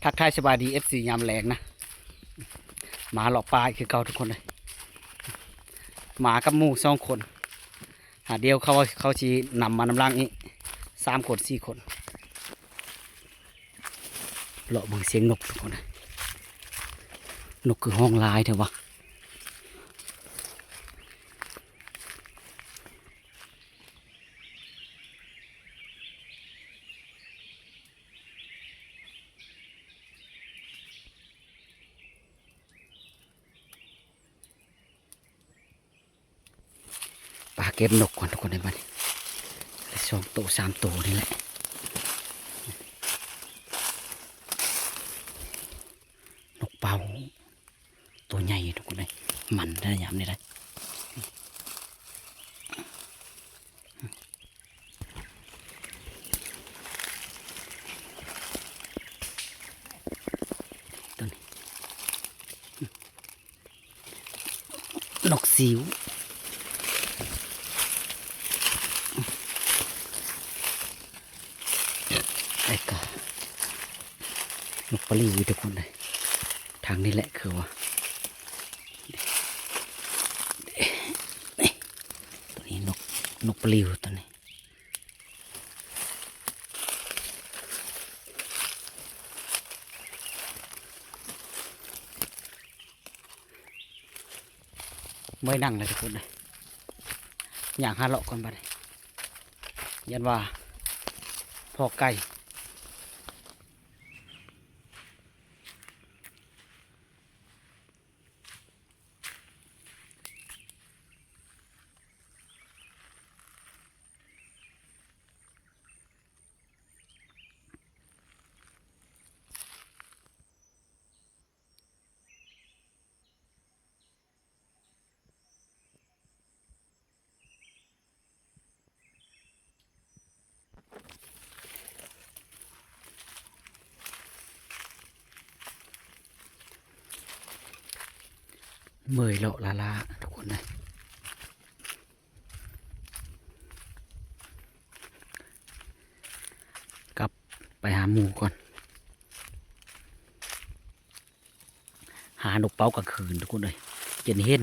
ทักทายสบายดีFCยามแรงนะหมาหลอกปลาคือเก่าทุกคนเลยหมากับหมู2 คนหาเดียวเขาชีนำมานำล่างนี้3 คน 4 คนเลาะเบิ่งเสียงนกทุกคนเลยนกคือห้องลายเถอะวะปลาเก็บนกก่อนทุกคนในบ้าน2 ตัว 3 ตัวนี่แหละนกเป่าตัวใหญ่ทุกคนเลยมันได้ยามนี่ได้ตัวนี้นกสิวไอ้กานกปลิวทุกคนเลยทางนี้แหละคือว่าตัวนี้นกปลิวตัวนี้ไม่นั่งเลยทุกคนเลยอย่างหาเลาะก่อนบ้านยันว่าพอไก่เมื่อยเลาะลาทุกคนเลยกลับไปหาหมูก่อนหานกเป้ากลางคืนทุกคนเลยจะเห็น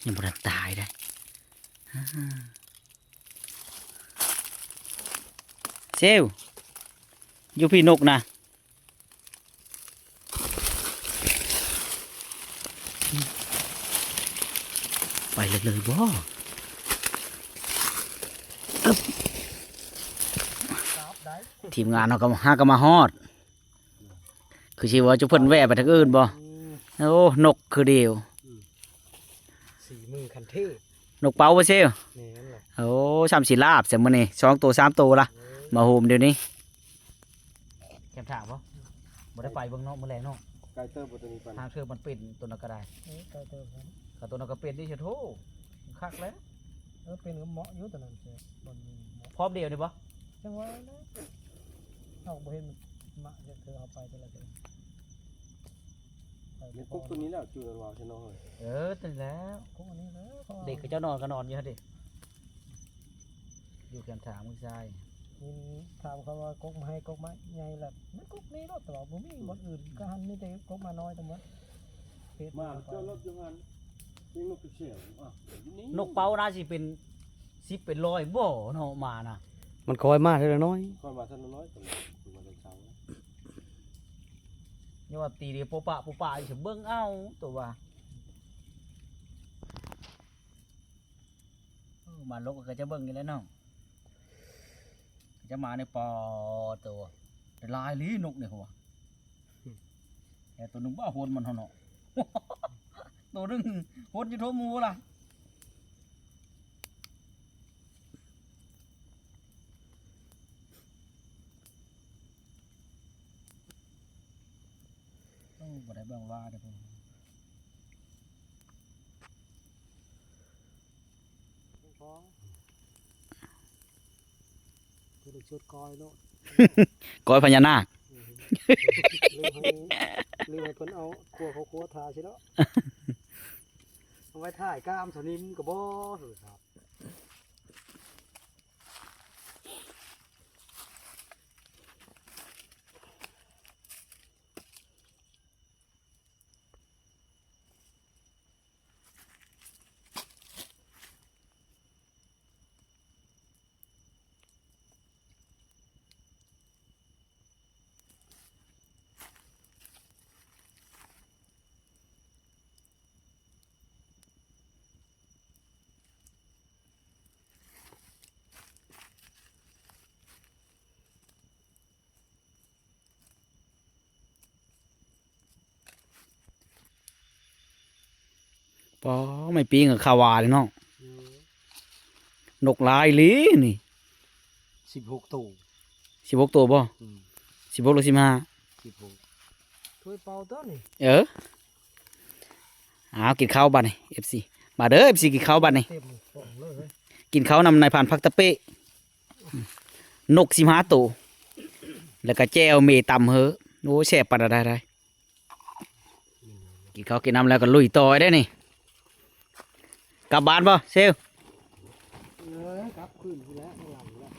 ยังบ่ทันตายได้เซลอยู่พี่นกนะไปเลยบ่ทีมงานเราก็หาก็มาฮอดคือชีว่าจะเพิ่นแวะไปทางอื่นบ่โอ้นกคือเดียว4 มือคันเทพนกเป้าบ่เซลแม่นล่ะโอ้ซ้ำสิลาบเสมื้อนี้2 ตัว 3 ตัวละมาโฮมเดี๋ยวนี้แคมถามบ่ได้ไปเบิ่งเนาะมื้อแลงเนาะไกเตอร์บ่ตัวนี้ปันทางเทือกมันเป็นตัวนั้นก็ได้ไกเตอร์ครับก็ตัวนั้นก็เป็นดิเชโธคักแล้วเป็นก็เหมาะอยู่ตัวนั้นเสียบ่มีเหมาะพร้อมเดียวนี่บ่ จังว่านะเอาบ่เห็นมะจะเธอเอาไปแต่ละเดือนนี่กุ๊กตัวนี้แล้วจูนวาวใช่น้องตื่นแล้วกุ๊กอันนี้แล้วเด็กเขาจะนอนก็นอนอยู่ฮะดิอยู่แคมถามมึงชายนี่ถามเขาว่ากุ๊กมาให้กุ๊กมาใหญ่ละมันกุ๊กนี้รถตลอดบ่มีบ่อื่นก็หันมีแต่กุ๊กมาน้อยแต่หมดมาเจ้ารถอยู่หันยิงนกเสียวนกเป้าน่าสิเป็น10เป็น100บ่เนาะมานะมันคอยมาเท่าน้อยคอยมาเท่าน้อยแต่มาแต่เช้านี่ว่าตีเดียวโปปะอยู่เบิ่งเอ้าตัวว่ามาลกก็จะเบิ่งอยู่แล้วเนาะจะมาในปอตัวแต่ลายลีนกเนี่ยหัวแต่ตัวนึงบ่โหนมันเนาะตัวนึงโหนอยู่ทั่วหมู่ล่ะบ่ได้เบิ่งว่าเด้อพอคือได้ชุดกอยโลดก้อยพญานาคลืมให้เพิ่นเอาครัวเขาครัวทาใช่เนาะเอาไว้ถ่ายกล้ามสนิมก็บ่ครับ ปอไม่ปีกับคาวาเลยเนาะนกลายลีนี่ 16ตู้ 16ตัวบ่16หรือ15 16ถ้วยเป่าตัวนี่ เอากินข้าวบัดนี่ FC มาเด้อ FC กินข้าวบัดนี่ เต็มป่องเลยเว้ย กินข้าวนำนายผ่านพักตะเป้นก15ตัวแล้วก็แจวเมตำเฮอโอ้แซ่บปานใดได้กินข้าวกินน้ำแล้วก็ลุยต่อได้นี่กลับบ้านบ่เซล กลับคืนที่แล้วข้างหลังแล้ว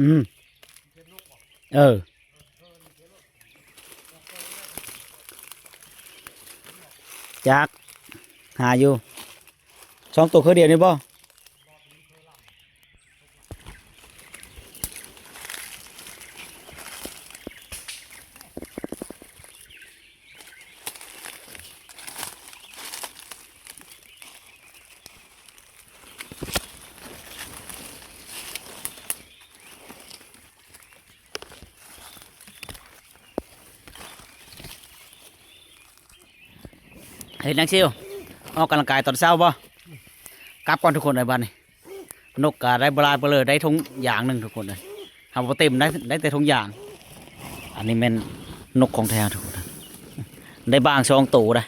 อืมจักหาอยู่2ตัวคือเดียวนี่บ่เห็นนังซิวออกกำลังกายตอนเช้าบ่กลับก่อนทุกคนเลยบ้านนี่นกกาได้บลาเบลอได้ทงอย่างหนึ่งทุกคนเลยทำบ่เต็มได้แต่ทงอย่าง อันนี้เป็นนกของแท้ทุกคนได้บาง2ตัวได้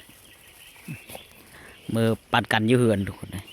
มือปัดกันอยู่เหือนทุกคนเลย